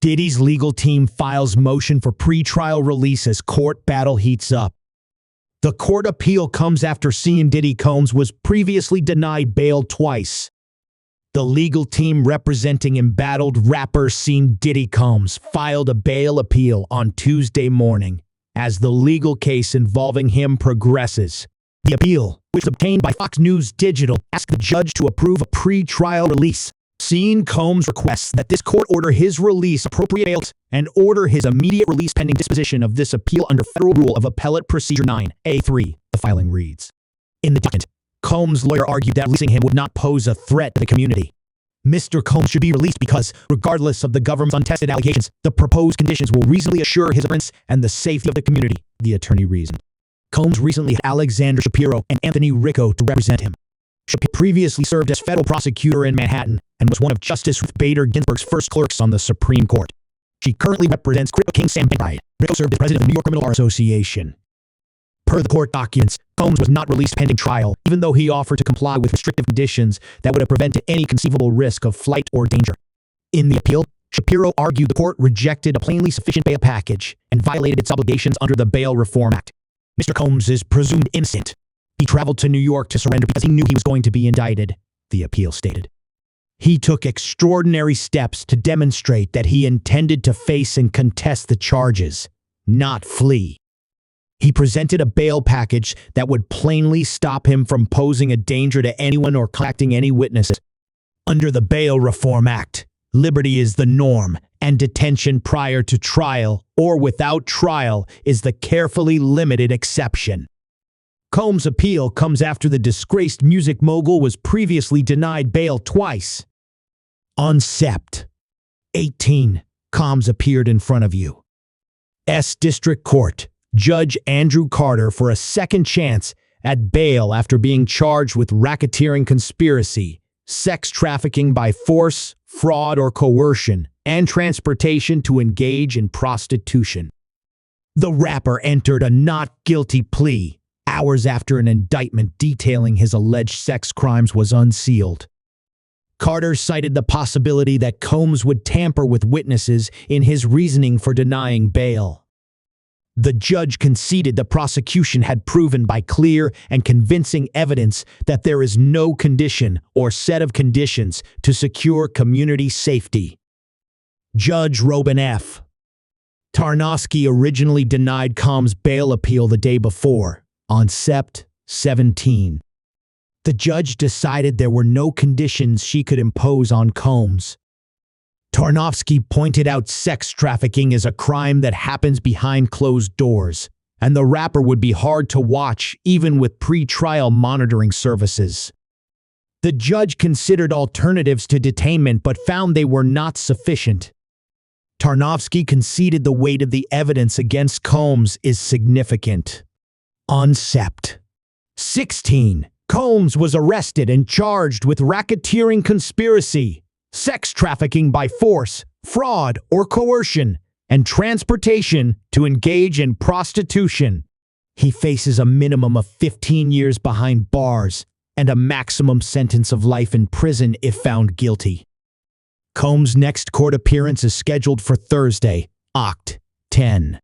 Diddy's legal team files motion for pretrial release as court battle heats up. The court appeal comes after Sean Diddy Combs was previously denied bail twice. The legal team representing embattled rapper Sean Diddy Combs filed a bail appeal on Tuesday morning as the legal case involving him progresses. The appeal, which was obtained by Fox News Digital, asked the judge to approve a pre-trial release. Sean Combs requests that this court order his release appropriate bail and order his immediate release pending disposition of this appeal under Federal Rule of Appellate Procedure 9A3, the filing reads. In the document, Combs' lawyer argued that releasing him would not pose a threat to the community. Mr. Combs should be released because, regardless of the government's untested allegations, the proposed conditions will reasonably assure his appearance and the safety of the community, the attorney reasoned. Combs recently had Alexander Shapiro and Anthony Ricco to represent him. Shapiro previously served as federal prosecutor in Manhattan and was one of Justice Ruth Bader Ginsburg's first clerks on the Supreme Court. She currently represents Crypto King Sam Bankman-Fried. Ricco served as president of the New York Criminal Bar Association. Per the court documents, Combs was not released pending trial, even though he offered to comply with restrictive conditions that would have prevented any conceivable risk of flight or danger. In the appeal, Shapiro argued the court rejected a plainly sufficient bail package and violated its obligations under the Bail Reform Act. Mr. Combs is presumed innocent. He traveled to New York to surrender because he knew he was going to be indicted, the appeal stated. He took extraordinary steps to demonstrate that he intended to face and contest the charges, not flee. He presented a bail package that would plainly stop him from posing a danger to anyone or contacting any witnesses. Under the Bail Reform Act, liberty is the norm, and detention prior to trial or without trial is the carefully limited exception. Combs' appeal comes after the disgraced music mogul was previously denied bail twice. On Sept. 18, Combs appeared in front of U.S. District Court Judge Andrew Carter for a second chance at bail after being charged with racketeering conspiracy, sex trafficking by force, fraud or coercion, and transportation to engage in prostitution. The rapper entered a not guilty plea hours after an indictment detailing his alleged sex crimes was unsealed. Carter cited the possibility that Combs would tamper with witnesses in his reasoning for denying bail. The judge conceded the prosecution had proven by clear and convincing evidence that there is no condition or set of conditions to secure community safety. Judge Robin F. Tarnowski originally denied Combs' bail appeal the day before, on Sept. 17. The judge decided there were no conditions she could impose on Combs. Tarnowski pointed out sex trafficking is a crime that happens behind closed doors, and the rapper would be hard to watch even with pre-trial monitoring services. The judge considered alternatives to detainment but found they were not sufficient. Tarnowski conceded the weight of the evidence against Combs is significant. On Sept. 16, Combs was arrested and charged with racketeering conspiracy, sex trafficking by force, fraud or coercion, and transportation to engage in prostitution. He faces a minimum of 15 years behind bars and a maximum sentence of life in prison if found guilty. Combs' next court appearance is scheduled for Thursday, Oct. 10.